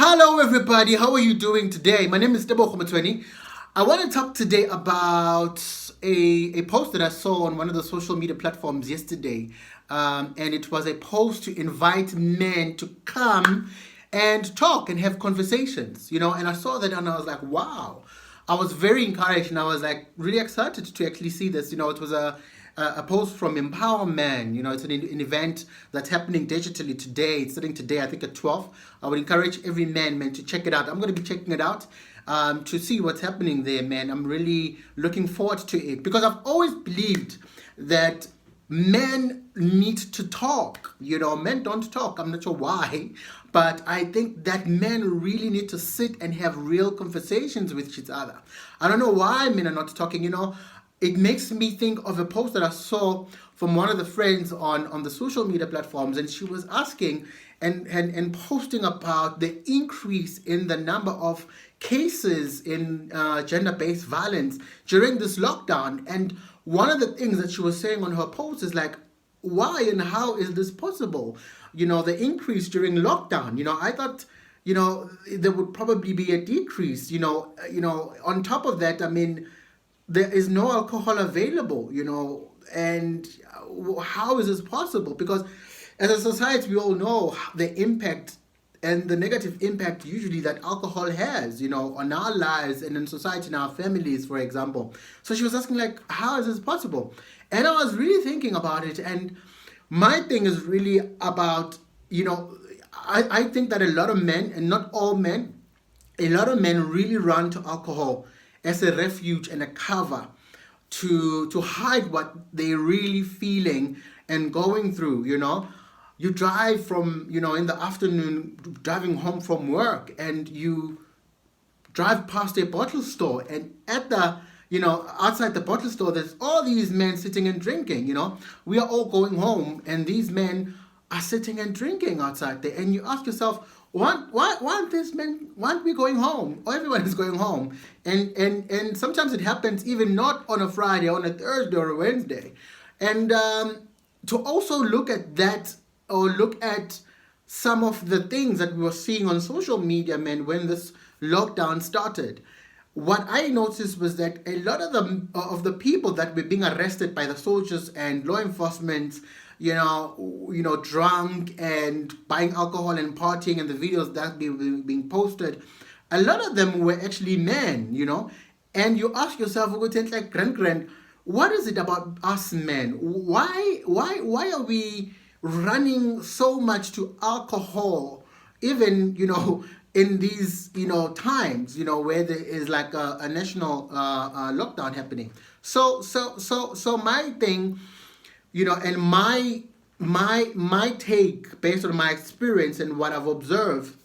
Hello, everybody. How are you doing today? My name is Debo Khomatweni. I want to talk today about a post that I saw on one of the social media platforms yesterday. And it was a post to invite men to come and talk and have conversations, and I saw that and I was like, wow. I was very encouraged and I was like really excited to actually see this. It was a post from Empower Man. It's an event that's happening digitally today. It's starting today, I think at 12. I would encourage every man to check it out. I'm going to be checking it out to see what's happening there, man. I'm really looking forward to it because I've always believed that men need to talk. Men don't talk. I'm not sure why, but I think that men really need to sit and have real conversations with each other. I don't know why men are not talking. It makes me think of a post that I saw from one of the friends on the social media platforms, and she was asking and posting about the increase in the number of cases in gender-based violence during this lockdown. And one of the things that she was saying on her post is like, why and how is this possible? The increase during lockdown. I thought, there would probably be a decrease. On top of that, I mean, there is no alcohol available, and how is this possible? Because as a society, we all know the impact and the negative impact usually that alcohol has, on our lives and in society and our families, for example. So she was asking, like, how is this possible? And I was really thinking about it. And my thing is really about, I think that a lot of men, and not all men, a lot of men really run to alcohol as a refuge and a cover to hide what they're really feeling and going through. You drive from, in the afternoon, driving home from work, and you drive past a bottle store, and at the outside the bottle store, there's all these men sitting and drinking. We are all going home, and these men are sitting and drinking outside there, and you ask yourself, why this men, why aren't we going home? Or everyone is going home, and sometimes it happens even not on a Friday, on a Thursday or a Wednesday, and to also look at that, or look at some of the things that we were seeing on social media, man, when this lockdown started. What I noticed was that a lot of the people that were being arrested by the soldiers and law enforcement, drunk and buying alcohol and partying, and the videos that being posted, a lot of them were actually men, and you ask yourself, like, grand, what is it about us men? Why are we running so much to alcohol, even in these times where there is like a national lockdown happening? So my thing, and my take based on my experience and what I've observed,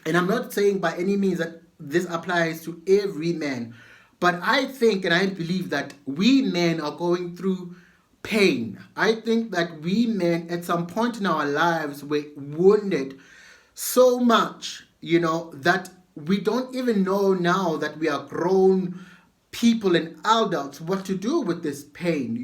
and I'm not saying by any means that this applies to every man, but I think and I believe that we men are going through pain. I think that we men at some point in our lives were wounded so much, that we don't even know now that we are grown people and adults what to do with this pain.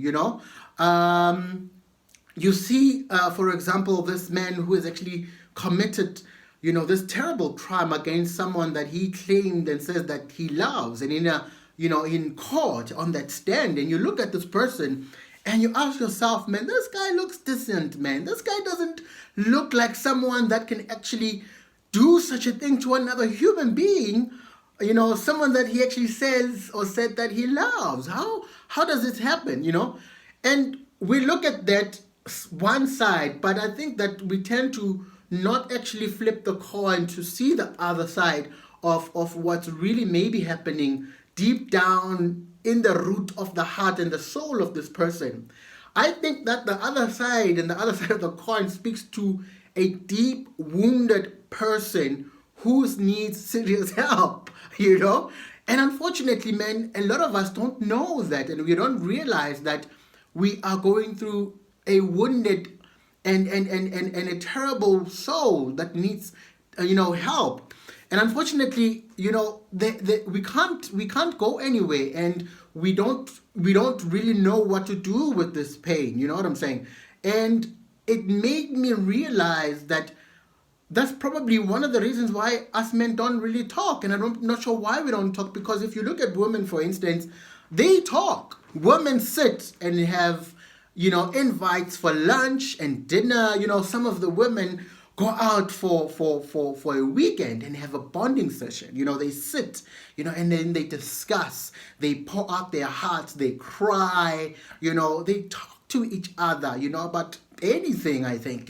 You see, for example, this man who has actually committed this terrible crime against someone that he claimed and says that he loves, and in court on that stand, and you look at this person and you ask yourself, man, this guy looks decent, man. This guy doesn't look like someone that can actually do such a thing to another human being, someone that he actually says or said that he loves. How does it happen, And we look at that one side, but I think that we tend to not actually flip the coin to see the other side of what's really maybe happening deep down in the root of the heart and the soul of this person. I think that the other side and the other side of the coin speaks to a deep wounded person who needs serious help, And unfortunately, man, a lot of us don't know that, and we don't realize that we are going through a wounded and a terrible soul that needs help. And unfortunately, we can't go anywhere, and we don't really know what to do with this pain. You know what I'm saying? And it made me realize that that's probably one of the reasons why us men don't really talk. And I'm not sure why we don't talk, because if you look at women, for instance, they talk. Women sit and have, invites for lunch and dinner. Some of the women go out for a weekend and have a bonding session. They sit, and then they discuss, they pour out their hearts, they cry, they talk to each other, about anything, I think,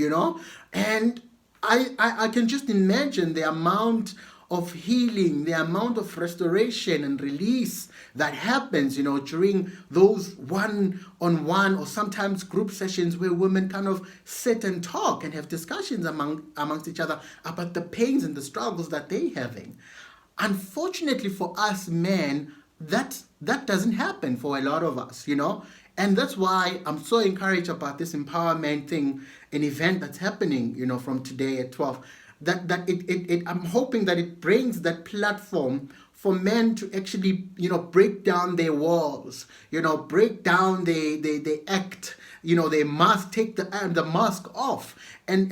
and I can just imagine the amount of healing, the amount of restoration and release that happens, during those one-on-one or sometimes group sessions where women kind of sit and talk and have discussions amongst each other about the pains and the struggles that they're having. Unfortunately for us men, that doesn't happen for a lot of us, and that's why I'm so encouraged about this empowerment thing, an event that's happening, from today at 12. I'm hoping that it brings that platform for men to actually, break down their walls, break down they act, they must take the mask off and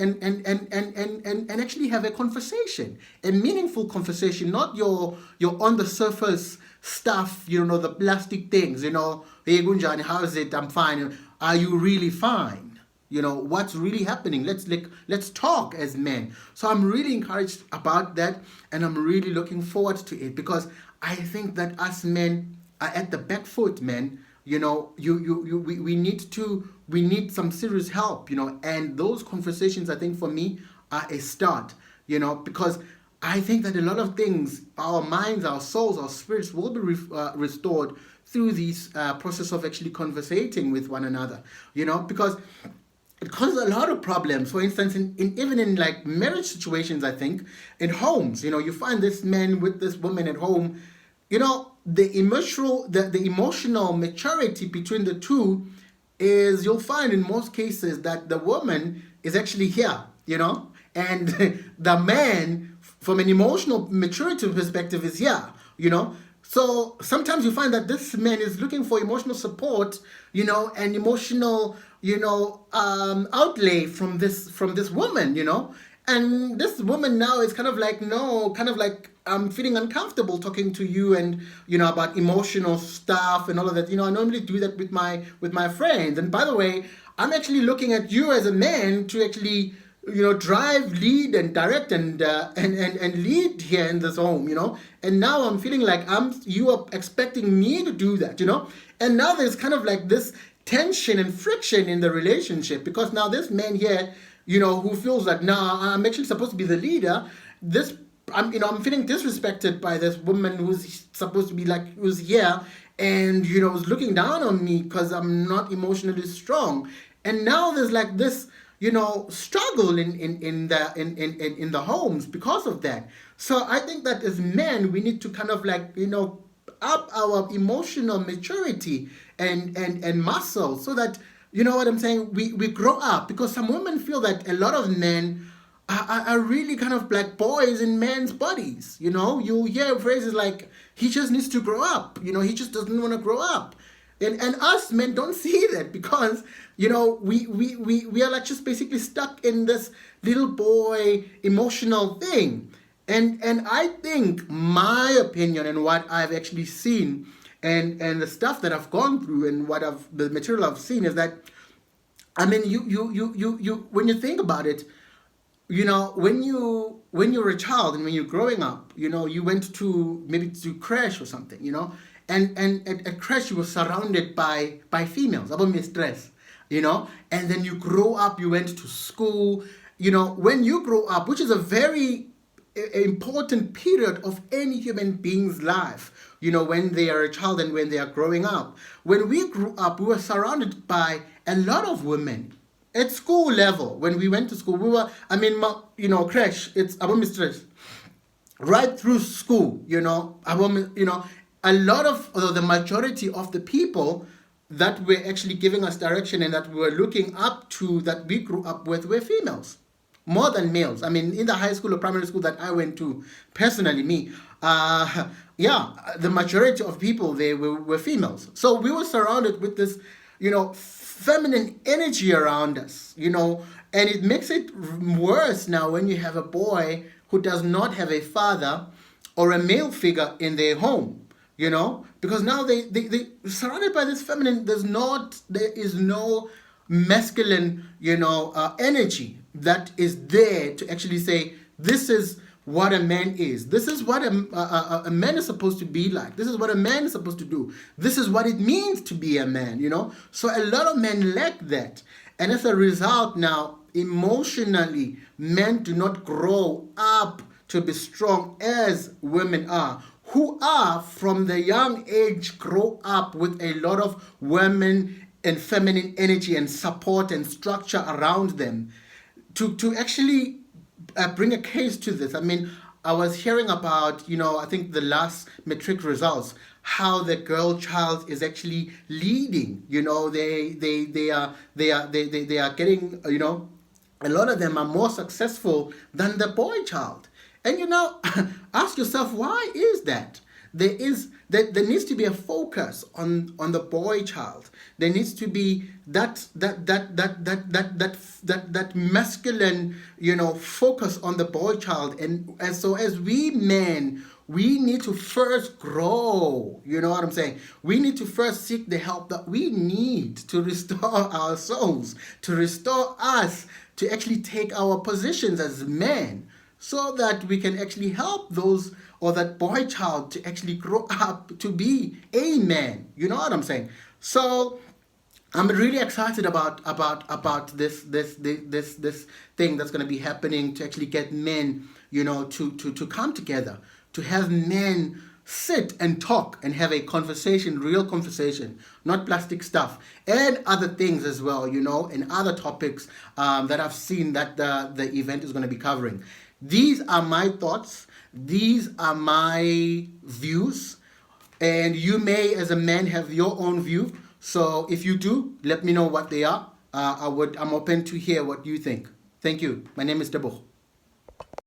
actually have a conversation, a meaningful conversation, not your on the surface stuff, the plastic things, hey Gunjani, how is it? I'm fine. Are you really fine? What's really happening? Let's talk as men. So I'm really encouraged about that, and I'm really looking forward to it, because I think that us men are at the back foot, man. We need some serious help, and those conversations, I think, for me, are a start, because I think that a lot of things, our minds, our souls, our spirits will be restored through this process of actually conversating with one another, because it causes a lot of problems. For instance, even in like marriage situations, I think, in homes, you find this man with this woman at home, the emotional maturity between the two is, you'll find in most cases that the woman is actually here, and the man, from an emotional maturity perspective, is here, So sometimes you find that this man is looking for emotional support, and emotional, outlay from this woman, and this woman now is kind of like, no, kind of like, I'm feeling uncomfortable talking to you and, about emotional stuff and all of that. I normally do that with my friends. And by the way, I'm actually looking at you as a man to actually, drive, lead, and direct, and lead here in this home, And now I'm feeling like you are expecting me to do that, And now there's kind of like this tension and friction in the relationship, because now this man here, who feels like, nah, I'm actually supposed to be the leader. I'm feeling disrespected by this woman who's supposed to be like, who's here, and is looking down on me because I'm not emotionally strong. And now there's like this, struggle in the homes because of that. So I think that as men, we need to kind of like, up our emotional maturity and muscle, so that, what I'm saying, we grow up, because some women feel that a lot of men are really kind of like boys in men's bodies. You hear phrases like, he just needs to grow up, he just doesn't want to grow up. And us men don't see that, because we are like just basically stuck in this little boy emotional thing. And I think my opinion and what I've actually seen and the stuff that I've gone through and the material I've seen is that, I mean, you when you think about it, when you're a child and when you're growing up, you went to maybe to crash or something, and at crash you were surrounded by females, about mistress, and then you grow up, you went to school, when you grow up, which is a very important period of any human being's life, when they are a child and when they are growing up. When we grew up, we were surrounded by a lot of women. At school level, when we went to school, we were, crash, it's about mistress. Right through school, a lot of, the majority of the people that were actually giving us direction and that we were looking up to, that we grew up with, were females. More than males. I mean, in the high school or primary school that I went to, personally, the majority of people there were females. So we were surrounded with this, feminine energy around us, And it makes it worse now when you have a boy who does not have a father or a male figure in their home, you know, because now they surrounded by this feminine, there is no masculine, energy that is there to actually say, this is what a man is. This is what a man is supposed to be like. This is what a man is supposed to do. This is what it means to be a man, So a lot of men lack that. And as a result now, emotionally, men do not grow up to be strong as women are, who are from the young age grow up with a lot of women and feminine energy and support and structure around them to actually bring a case to this. I mean, I was hearing about, I think the last matric results, how the girl child is actually leading. They are getting, a lot of them are more successful than the boy child. And ask yourself, why is that? There needs to be a focus on the boy child. There needs to be that masculine, focus on the boy child. And so as we men, we need to first grow. You know what I'm saying? We need to first seek the help that we need to restore our souls, to restore us, to actually take our positions as men, so that we can actually help those or that boy child to actually grow up to be a man. You know what I'm saying? So I'm really excited about this thing that's going to be happening to actually get men, to come together, to have men sit and talk and have a conversation, real conversation, not plastic stuff, and other things as well, and other topics that I've seen that the event is going to be covering. These are my thoughts. These are my views. And you may, as a man, have your own view. So if you do, let me know what they are. I'm open to hear what you think. Thank you. My name is Tebogo.